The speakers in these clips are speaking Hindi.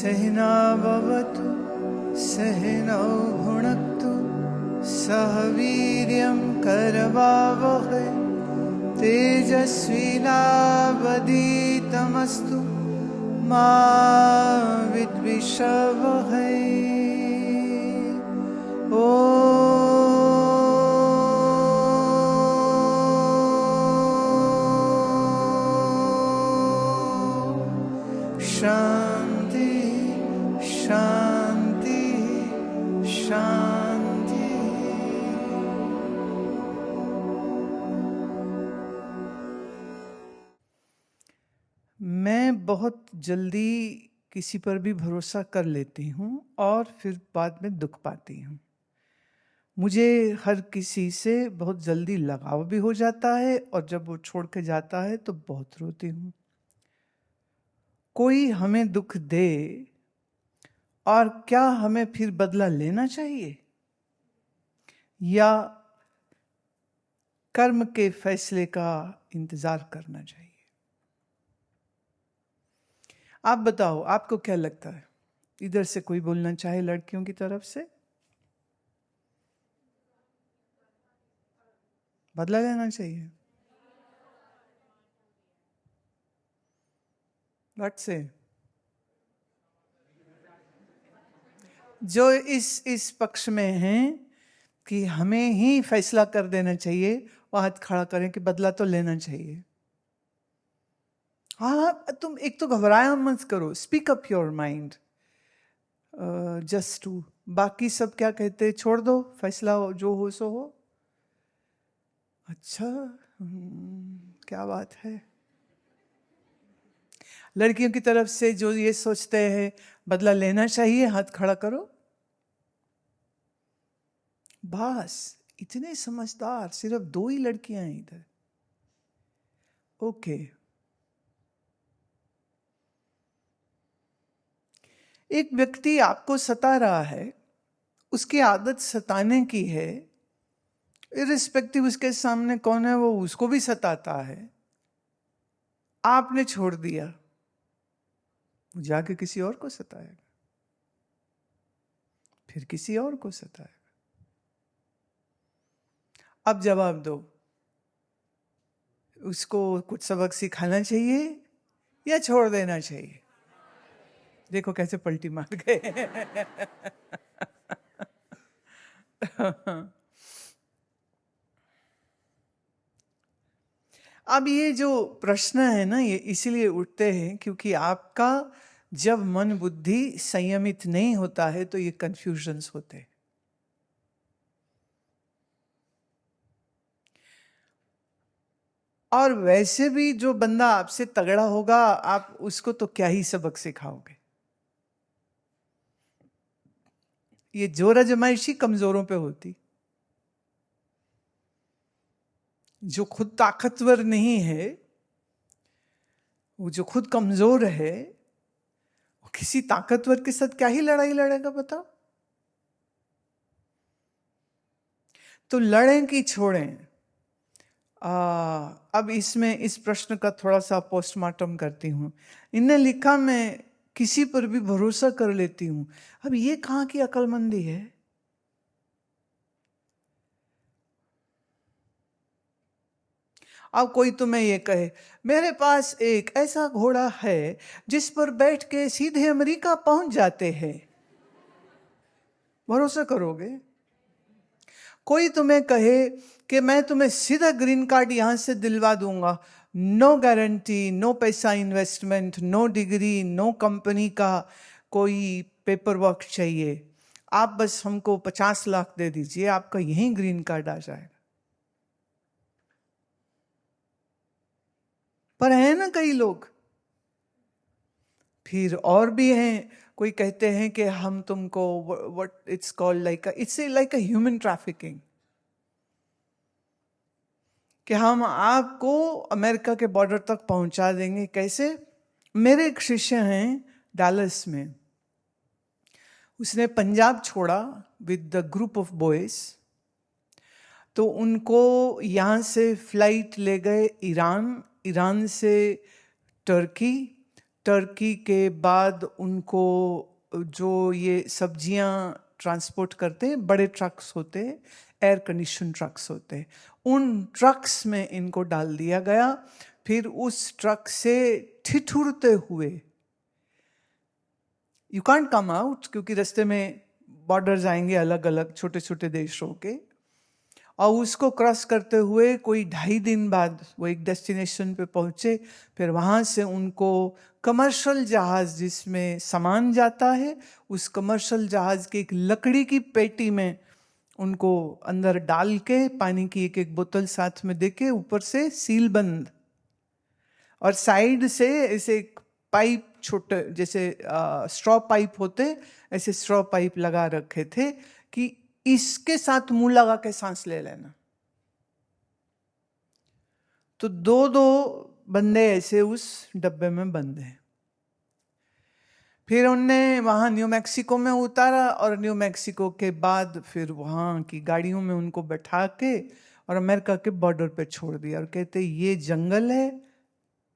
सहना भवतु सहनौ भुनक्तु सह वीर्यं करवावहै तेजस्विनावधीतमस्तु मा विद्विषावहै। शांति शांति शांति। मैं बहुत जल्दी किसी पर भी भरोसा कर लेती हूँ और फिर बाद में दुख पाती हूँ। मुझे हर किसी से बहुत जल्दी लगाव भी हो जाता है और जब वो छोड़ के जाता है तो बहुत रोती हूँ। कोई हमें दुख दे और क्या हमें फिर बदला लेना चाहिए या कर्म के फैसले का इंतजार करना चाहिए? आप बताओ, आपको क्या लगता है? इधर से कोई बोलना चाहे लड़कियों की तरफ से? बदला लेना चाहिए। व्हाट से? जो इस पक्ष में हैं कि हमें ही फैसला कर देना चाहिए, वो हाथ खड़ा करें कि बदला तो लेना चाहिए। हाँ, तुम एक तो घबराया मत करो, speak up your mind just to. बाकी सब क्या कहते, छोड़ दो, फैसला जो हो सो हो। अच्छा, क्या बात है। लड़कियों की तरफ से जो ये सोचते हैं बदला लेना चाहिए, हाथ खड़ा करो। बस इतने समझदार, सिर्फ 2 ही लड़कियां हैं इधर। ओके। एक व्यक्ति आपको सता रहा है, उसकी आदत सताने की है, इर्रिस्पेक्टिव उसके सामने कौन है, वो उसको भी सताता है। आपने छोड़ दिया, वो जाके किसी और को सताएगा, फिर किसी और को सताएगा। अब जवाब दो, उसको कुछ सबक सिखाना चाहिए या छोड़ देना चाहिए? देखो कैसे पलटी मार गए। अब ये जो प्रश्न है ना, ये इसीलिए उठते हैं क्योंकि आपका जब मन बुद्धि संयमित नहीं होता है तो ये कंफ्यूजन्स होते हैं। और वैसे भी जो बंदा आपसे तगड़ा होगा, आप उसको तो क्या ही सबक सिखाओगे। ये जोर आजमाइशी कमजोरों पे होती। जो खुद ताकतवर नहीं है, वो जो खुद कमजोर है, वो किसी ताकतवर के साथ क्या ही लड़ाई लड़ेगा बताओ। तो लड़ें कि छोड़ें? अब इसमें इस प्रश्न का थोड़ा सा पोस्टमार्टम करती हूँ। इनने लिखा, मैं किसी पर भी भरोसा कर लेती हूँ। अब ये कहाँ की अक्लमंदी है? अब कोई तुम्हें ये कहे, मेरे पास एक ऐसा घोड़ा है जिस पर बैठ के सीधे अमेरिका पहुंच जाते हैं, भरोसा करोगे? कोई तुम्हें कहे कि मैं तुम्हें सीधा ग्रीन कार्ड यहां से दिलवा दूंगा, नो गारंटी, नो पैसा investment, no degree, no company का कोई पेपर वर्क चाहिए, आप बस हमको 50 लाख दे दीजिए, आपका यहीं ग्रीन कार्ड आ जाएगा। पर है ना कई लोग, फिर और भी हैं, कोई कहते हैं कि हम तुमको what it's called like it's like a human trafficking, कि हम आपको अमेरिका के बॉर्डर तक पहुंचा देंगे। कैसे? मेरे एक शिष्य हैं डैलस में, उसने पंजाब छोड़ा with the group of boys, तो उनको यहाँ से फ्लाइट ले गए ईरान, ईरान से टर्की, टर्की के बाद उनको जो ये सब्जियां ट्रांसपोर्ट करते हैं, बड़े ट्रक्स होते हैं, एयर कंडीशन ट्रक्स होते हैं, उन ट्रक्स में इनको डाल दिया गया। फिर उस ट्रक से ठिठुरते हुए, यू कांट कम आउट, क्योंकि रास्ते में बॉर्डर्स आएंगे अलग अलग छोटे छोटे देशों के, और उसको क्रॉस करते हुए कोई 2.5 दिन बाद वो एक डेस्टिनेशन पे पहुंचे। फिर वहाँ से उनको कमर्शियल जहाज जिसमें सामान जाता है, उस कमर्शियल जहाज के एक लकड़ी की पेटी में उनको अंदर डाल के, पानी की एक एक बोतल साथ में देके, ऊपर से सील बंद, और साइड से ऐसे एक पाइप, छोटे जैसे स्ट्रॉ पाइप होते, ऐसे स्ट्रॉ पाइप लगा रखे थे कि इसके साथ मुंह लगा के सांस ले लेना। तो 2-2 बंदे ऐसे उस डब्बे में बंद हैं। फिर उनने वहाँ न्यू मैक्सिको में उतारा, और न्यू मैक्सिको के बाद फिर वहाँ की गाड़ियों में उनको बैठा के और अमेरिका के बॉर्डर पे छोड़ दिया, और कहते ये जंगल है,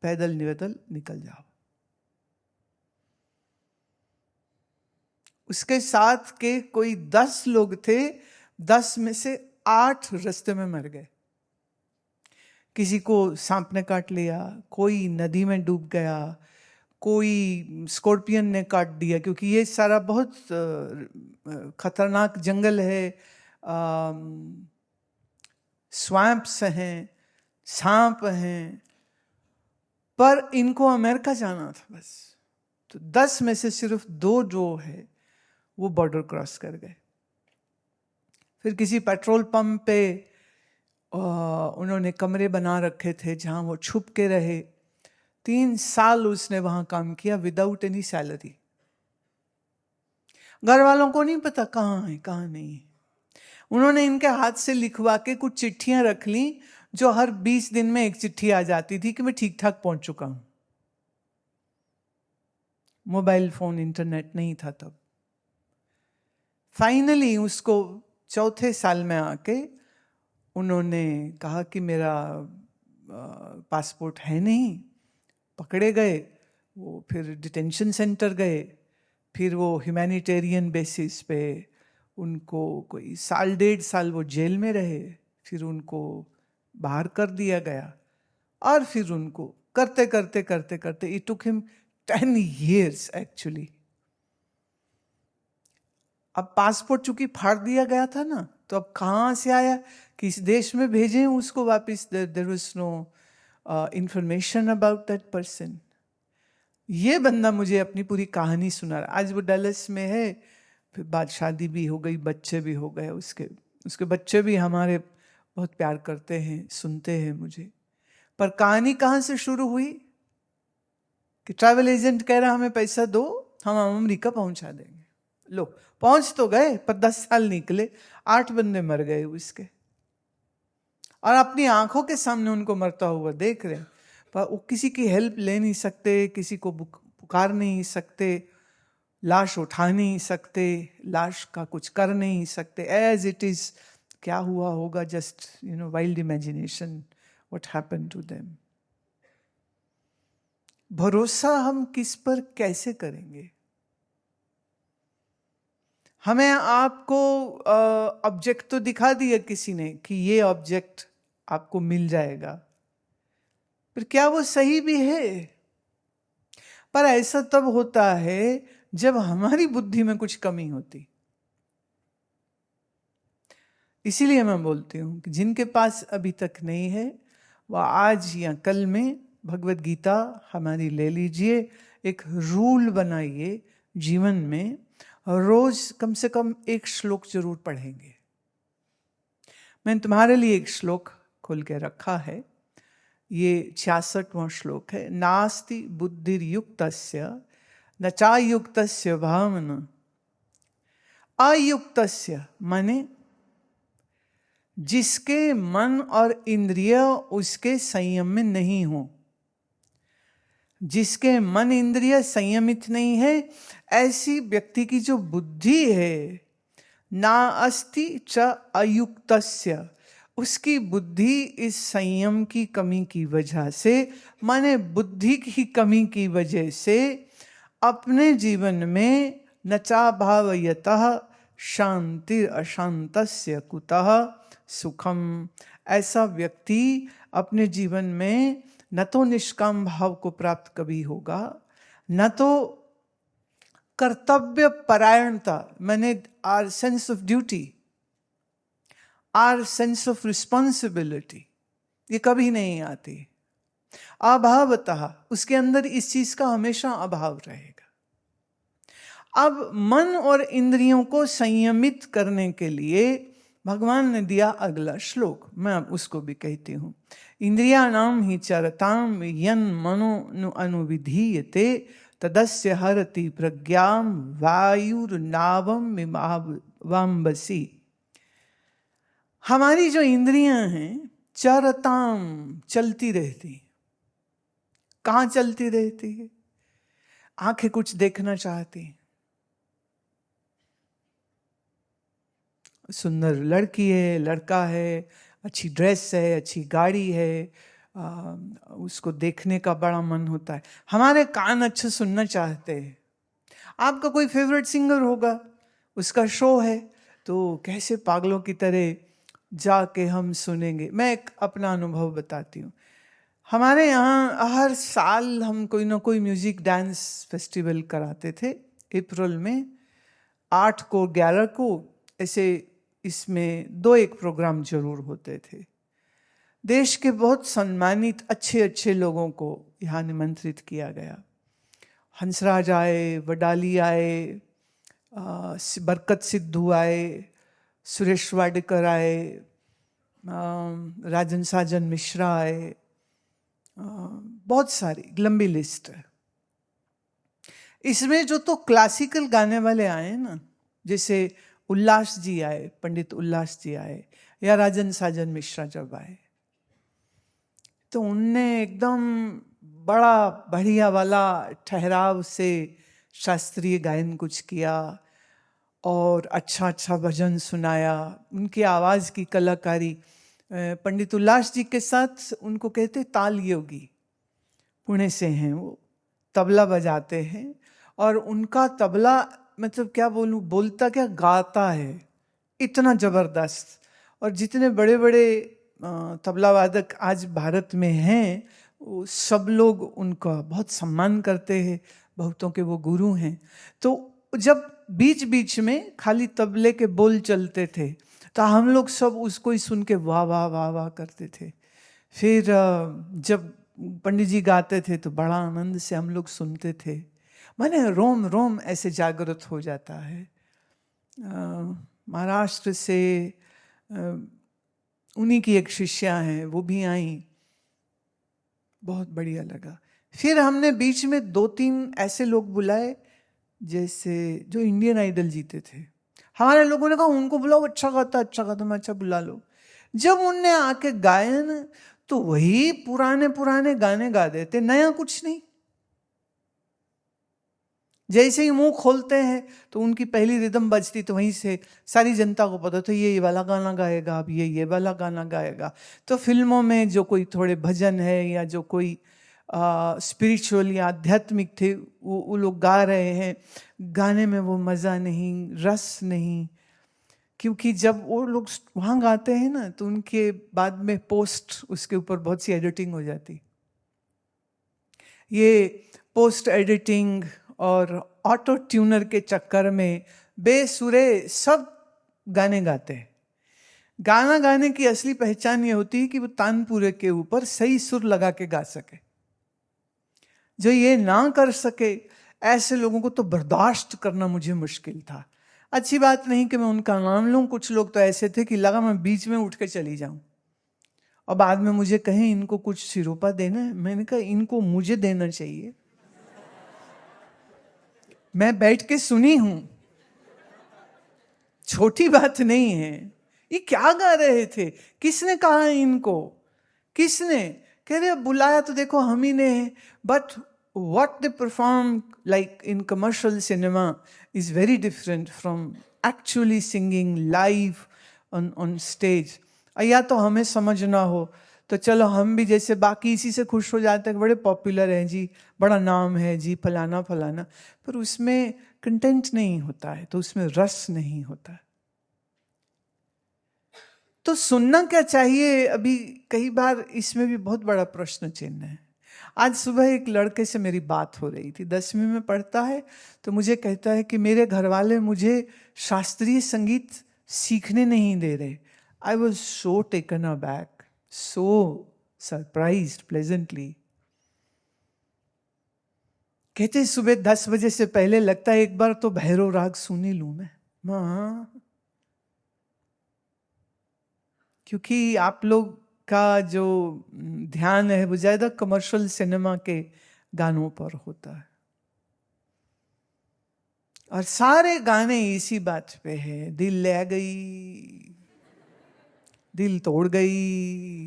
पैदल निवेदल निकल जाओ। उसके साथ के कोई 10 लोग थे, 10 में से 8 रास्ते में मर गए। किसी को सांप ने काट लिया, कोई नदी में डूब गया, कोई स्कॉर्पियन ने काट दिया, क्योंकि ये सारा बहुत खतरनाक जंगल है, स्वैम्प्स हैं, सांप हैं। पर इनको अमेरिका जाना था बस, तो 10 में से सिर्फ 2 जो है वो बॉर्डर क्रॉस कर गए। फिर किसी पेट्रोल पंप पे उन्होंने कमरे बना रखे थे जहां वो छुप के रहे। 3 साल उसने वहां काम किया विदाउट एनी सैलरी। घर वालों को नहीं पता कहाँ है कहाँ नहीं है। उन्होंने इनके हाथ से लिखवा के कुछ चिट्ठियां रख ली, जो हर 20 दिन में एक चिट्ठी आ जाती थी कि मैं ठीक ठाक पहुंच चुका हूं। मोबाइल फोन, इंटरनेट नहीं था तब। फाइनली उसको 4थे साल में आके उन्होंने कहा कि मेरा पासपोर्ट है नहीं। पकड़े गए वो, फिर डिटेंशन सेंटर गए, फिर वो ह्यूमैनिटेरियन बेसिस पे उनको कोई 1.5 साल वो जेल में रहे। फिर उनको बाहर कर दिया गया, और फिर उनको करते करते करते करते it took him 10 years actually. अब पासपोर्ट चूंकि फाड़ दिया गया था ना, तो अब कहाँ से आया, किस देश में भेजें उसको वापस? There was no information about that person. ये बंदा मुझे अपनी पूरी कहानी सुना रहा। आज वो डलस में है, फिर बाद शादी भी हो गई, बच्चे भी हो गए। उसके बच्चे भी हमारे बहुत प्यार करते हैं, सुनते हैं मुझे। पर कहानी कहाँ से शुरू हुई कि ट्रैवल एजेंट कह रहा हमें पैसा दो, हम अमेरिका पहुंचा देंगे। लो, पहुंच तो गए, पर 10 साल निकले, 8 बंदे मर गए उसके, और अपनी आंखों के सामने उनको मरता हुआ देख रहे हैं। पर वो किसी की हेल्प ले नहीं सकते, किसी को पुकार नहीं सकते, लाश उठा नहीं सकते, लाश का कुछ कर नहीं सकते। एज इट इज, क्या हुआ होगा, just wild imagination what happened to them. भरोसा हम किस पर कैसे करेंगे? हमें आपको ऑब्जेक्ट तो दिखा दिया किसी ने कि ये ऑब्जेक्ट आपको मिल जाएगा, पर क्या वो सही भी है? पर ऐसा तब होता है जब हमारी बुद्धि में कुछ कमी होती। इसीलिए मैं बोलती हूं कि जिनके पास अभी तक नहीं है, वह आज या कल में भगवत गीता हमारी ले लीजिए, एक रूल बनाइए जीवन में, रोज कम से कम 1 श्लोक जरूर पढ़ेंगे। मैंने तुम्हारे लिए एक श्लोक खोल के रखा है, ये 66वां श्लोक है। नास्ति बुद्धिर्युक्तस्य न चायुक्तस्य भावना। अयुक्तस्य माने जिसके मन और इंद्रिय उसके संयम में नहीं हो। जिसके मन इंद्रिय संयमित नहीं है, ऐसी व्यक्ति की जो बुद्धि है, ना अस्ति च अयुक्तस्य, उसकी बुद्धि इस संयम की कमी की वजह से, माने बुद्धि की कमी की वजह से, अपने जीवन में नचा भावयतः शांति अशांतस्य कुतः सुखम। ऐसा व्यक्ति अपने जीवन में न तो निष्काम भाव को प्राप्त कभी होगा, न तो कर्तव्य परायणता, मैंने our sense of duty, our sense of responsibility, ये कभी नहीं आती। अभावतः उसके अंदर इस चीज का हमेशा अभाव रहेगा। अब मन और इंद्रियों को संयमित करने के लिए भगवान ने दिया अगला श्लोक, मैं अब उसको भी कहती हूं। इंद्रियाणाम ही चरताम यन मनो अनुविधीयते तदस्य हरति प्रज्ञाम वायुर्नावम मिमावम्बसी। हमारी जो इंद्रियां हैं चरताम, चलती रहती। कहां चलती रहती है? आंखें कुछ देखना चाहती, सुंदर लड़की है, लड़का है, अच्छी ड्रेस है, अच्छी गाड़ी है, उसको देखने का बड़ा मन होता है। हमारे कान अच्छा सुनना चाहते हैं। आपका कोई फेवरेट सिंगर होगा, उसका शो है, तो कैसे पागलों की तरह जाके हम सुनेंगे। मैं एक अपना अनुभव बताती हूँ। हमारे यहाँ हर साल हम कोई ना कोई म्यूजिक डांस फेस्टिवल कराते थे। अप्रैल में 8 को 11 को ऐसे इसमें 2-1 प्रोग्राम जरूर होते थे। देश के बहुत सम्मानित अच्छे अच्छे लोगों को यहाँ निमंत्रित किया गया। हंसराज आए, वडाली आए, बरकत सिद्धू आए, सुरेश वाडेकर आए, राजन साजन मिश्रा आए, बहुत सारी लंबी लिस्ट है। इसमें जो तो क्लासिकल गाने वाले आए ना, जैसे उल्लास जी आए, पंडित उल्लास जी आए, या राजन साजन मिश्रा जब आए, तो उनने एकदम बड़ा बढ़िया वाला ठहराव से शास्त्रीय गायन कुछ किया और अच्छा अच्छा भजन सुनाया। उनकी आवाज़ की कलाकारी, पंडित उल्लास जी के साथ उनको कहते ताल योगी, पुणे से हैं वो, तबला बजाते हैं। और उनका तबला मतलब क्या बोलूं, बोलता क्या गाता है, इतना जबरदस्त। और जितने बड़े बड़े तबला वादक आज भारत में हैं, वो सब लोग उनका बहुत सम्मान करते हैं, बहुतों के वो गुरु हैं। तो जब बीच बीच में खाली तबले के बोल चलते थे, तो हम लोग सब उसको ही सुन के वाह वाह वाह वाह करते थे। फिर जब पंडित जी गाते थे तो बड़ा आनंद से हम लोग सुनते थे। माने रोम रोम ऐसे जागृत हो जाता है। महाराष्ट्र से उन्हीं की एक शिष्या हैं, वो भी आई, बहुत बढ़िया लगा। फिर हमने बीच में 2-3 ऐसे लोग बुलाए जैसे जो इंडियन आइडल जीते थे। हमारे लोगों ने कहा उनको बुलाओ, अच्छा गाता, मैं अच्छा बुला लो। जब उनने आके गायन, तो वही पुराने पुराने गाने गा देते, नया कुछ नहीं। जैसे ही मुंह खोलते हैं तो उनकी पहली रिदम बजती, तो वहीं से सारी जनता को पता था ये वाला गाना गाएगा, अब ये वाला गाना गाएगा। तो फिल्मों में जो कोई थोड़े भजन है या जो कोई स्पिरिचुअल या आध्यात्मिक थे, वो लोग गा रहे हैं, गाने में वो मज़ा नहीं, रस नहीं। क्योंकि जब वो लोग वहाँ गाते हैं ना, तो उनके बाद में पोस्ट उसके ऊपर बहुत सी एडिटिंग हो जाती। ये पोस्ट एडिटिंग और ऑटो ट्यूनर के चक्कर में बेसुरे सब गाने गाते हैं। गाना गाने की असली पहचान ये होती है कि वो तानपुरे के ऊपर सही सुर लगा के गा सके। जो ये ना कर सके, ऐसे लोगों को तो बर्दाश्त करना मुझे मुश्किल था। अच्छी बात नहीं कि मैं उनका नाम लूं, कुछ लोग तो ऐसे थे कि लगा मैं बीच में उठ के चली जाऊं और बाद में मुझे कहें इनको कुछ सिरोपा देना है। मैंने कहा इनको मुझे देना चाहिए, मैं बैठ के सुनी हूं, छोटी बात नहीं है। ये क्या गा रहे थे, किसने कहा इनको, किसने? कह रहे बुलाया तो देखो हम ही ने, but what they perform like in commercial cinema is very different from actually singing live on stage. और या तो हमें समझ ना हो तो चलो हम भी जैसे बाकी इसी से खुश हो जाते हैं, बड़े पॉपुलर हैं जी, बड़ा नाम है जी, फलाना फलाना, पर उसमें कंटेंट नहीं होता है, तो उसमें रस नहीं होता है। तो सुनना क्या चाहिए? अभी कई बार इसमें भी बहुत बड़ा प्रश्न चिन्ह है। आज सुबह एक लड़के से मेरी बात हो रही थी, 10वीं में पढ़ता है, तो मुझे कहता है कि मेरे घर वाले मुझे शास्त्रीय संगीत सीखने नहीं दे रहे। I was so taken aback, so surprised pleasantly. कहते सुबह 10 बजे से पहले लगता है एक बार तो भैरव राग सुन ही लूं मैं। क्योंकि आप लोग का जो ध्यान है वो ज्यादा कमर्शियल सिनेमा के गानों पर होता है, और सारे गाने इसी बात पे है, दिल ले गई, दिल तोड़ गई,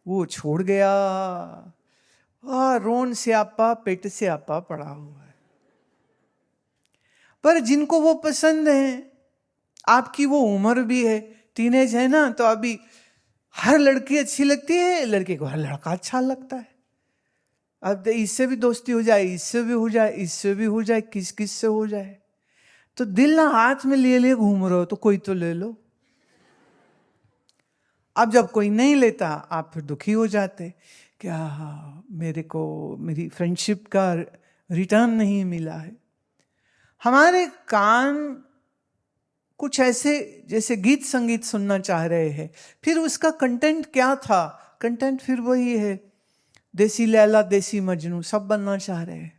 वो छोड़ गया, रोन से आपा पेट से आपा पड़ा हुआ है। पर जिनको वो पसंद है, आपकी वो उम्र भी है, टीनेज है ना, तो अभी हर लड़की अच्छी लगती है, लड़के को हर लड़का अच्छा लगता है। अब इससे भी दोस्ती हो जाए, इससे भी हो जाए, इससे भी हो जाए, किस किस से हो जाए। तो दिल ना हाथ में लिए लिए घूम रहे हो तो कोई तो ले लो। अब जब कोई नहीं लेता आप फिर दुखी हो जाते, क्या मेरे को मेरी फ्रेंडशिप का रिटर्न नहीं मिला है। हमारे कान कुछ ऐसे जैसे गीत संगीत सुनना चाह रहे हैं, फिर उसका कंटेंट क्या था? कंटेंट फिर वही है, देसी लैला देसी मजनू सब बनना चाह रहे हैं।